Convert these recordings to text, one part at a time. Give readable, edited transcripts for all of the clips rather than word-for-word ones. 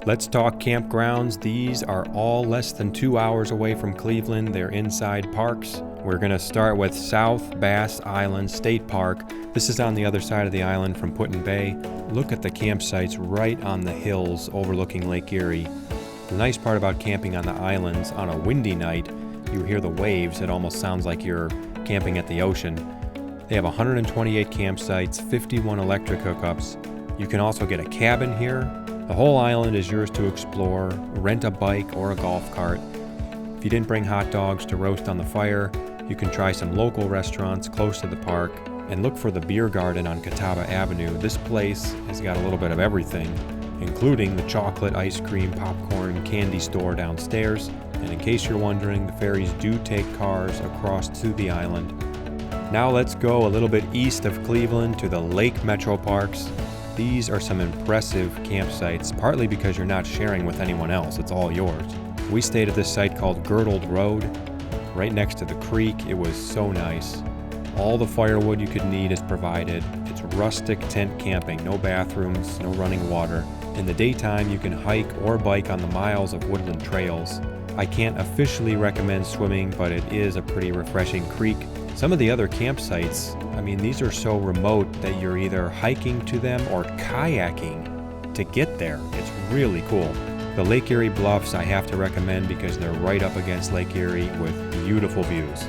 Let's talk campgrounds. These are all less than 2 hours away from Cleveland. They're inside parks. We're going to start with South Bass Island State Park. This is on the other side of the island from Put-in-Bay. Look at the campsites right on the hills overlooking Lake Erie. The nice part about camping on the islands, on a windy night, you hear the waves. It almost sounds like you're camping at the ocean. They have 128 campsites, 51 electric hookups. You can also get a cabin here. The whole island is yours to explore. Rent a bike or a golf cart. If you didn't bring hot dogs to roast on the fire, you can try some local restaurants close to the park and look for the beer garden on Catawba Avenue. This place has got a little bit of everything, including the chocolate, ice cream, popcorn, candy store downstairs. And in case you're wondering, the ferries do take cars across to the island. Now let's go a little bit east of Cleveland to the Lake Metro Parks. These are some impressive campsites, partly because you're not sharing with anyone else, it's all yours. We stayed at this site called Girdled Road, right next to the creek. It was so nice. All the firewood you could need is provided. It's rustic tent camping, no bathrooms, no running water. In the daytime, you can hike or bike on the miles of woodland trails. I can't officially recommend swimming, but it is a pretty refreshing creek. Some of the other campsites, these are so remote that you're either hiking to them or kayaking to get there. It's really cool. The Lake Erie Bluffs I have to recommend because they're right up against Lake Erie with beautiful views.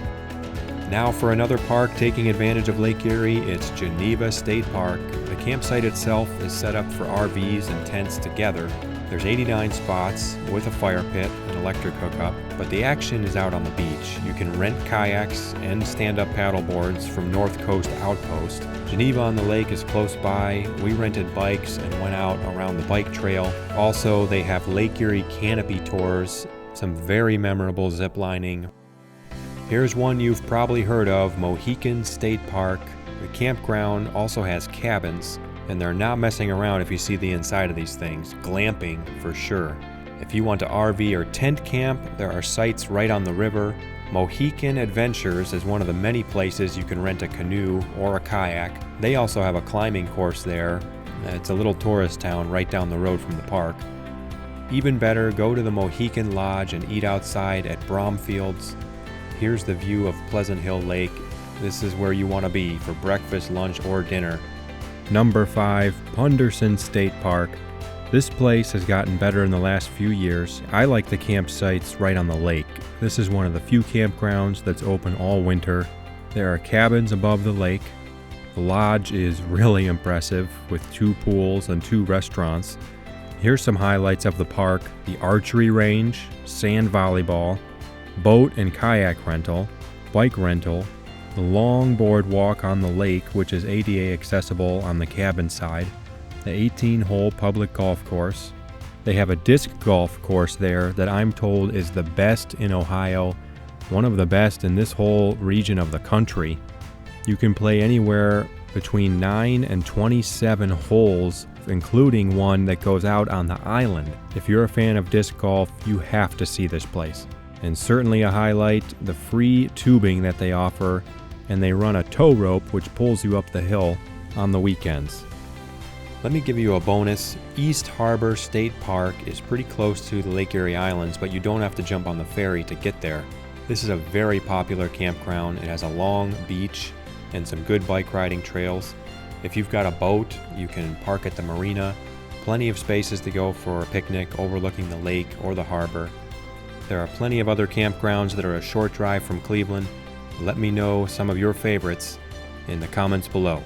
Now for another park taking advantage of Lake Erie, it's Geneva State Park. The campsite itself is set up for RVs and tents together. There's 89 spots with a fire pit and electric hookup, but the action is out on the beach. You can rent kayaks and stand-up paddle boards from North Coast Outpost. Geneva on the lake is close by. We rented bikes and went out around the bike trail. Also, they have Lake Erie canopy tours, some very memorable zip lining. Here's one you've probably heard of, Mohican State Park. The campground also has cabins, and they're not messing around if you see the inside of these things. Glamping for sure. If you want to RV or tent camp, there are sites right on the river. Mohican Adventures is one of the many places you can rent a canoe or a kayak. They also have a climbing course there. It's a little tourist town right down the road from the park. Even better, go to the Mohican Lodge and eat outside at Bromfields. Here's the view of Pleasant Hill Lake. This is where you want to be for breakfast, lunch, or dinner. Number 5, Punderson State Park. This place has gotten better in the last few years. I like the campsites right on the lake. This is one of the few campgrounds that's open all winter. There are cabins above the lake. The lodge is really impressive with 2 pools and 2 restaurants. Here's some highlights of the park: the archery range, sand volleyball, boat and kayak rental, bike rental, the long boardwalk on the lake, which is ADA accessible on the cabin side, the 18-hole public golf course. They have a disc golf course there that I'm told is the best in Ohio, one of the best in this whole region of the country. You can play anywhere between 9 and 27 holes, including one that goes out on the island. If you're a fan of disc golf, you have to see this place. And certainly a highlight, the free tubing that they offer, and they run a tow rope which pulls you up the hill on the weekends. Let me give you a bonus. East Harbor State Park is pretty close to the Lake Erie Islands, but you don't have to jump on the ferry to get there. This is a very popular campground. It has a long beach and some good bike riding trails. If you've got a boat, you can park at the marina. Plenty of spaces to go for a picnic overlooking the lake or the harbor. There are plenty of other campgrounds that are a short drive from Cleveland. Let me know some of your favorites in the comments below.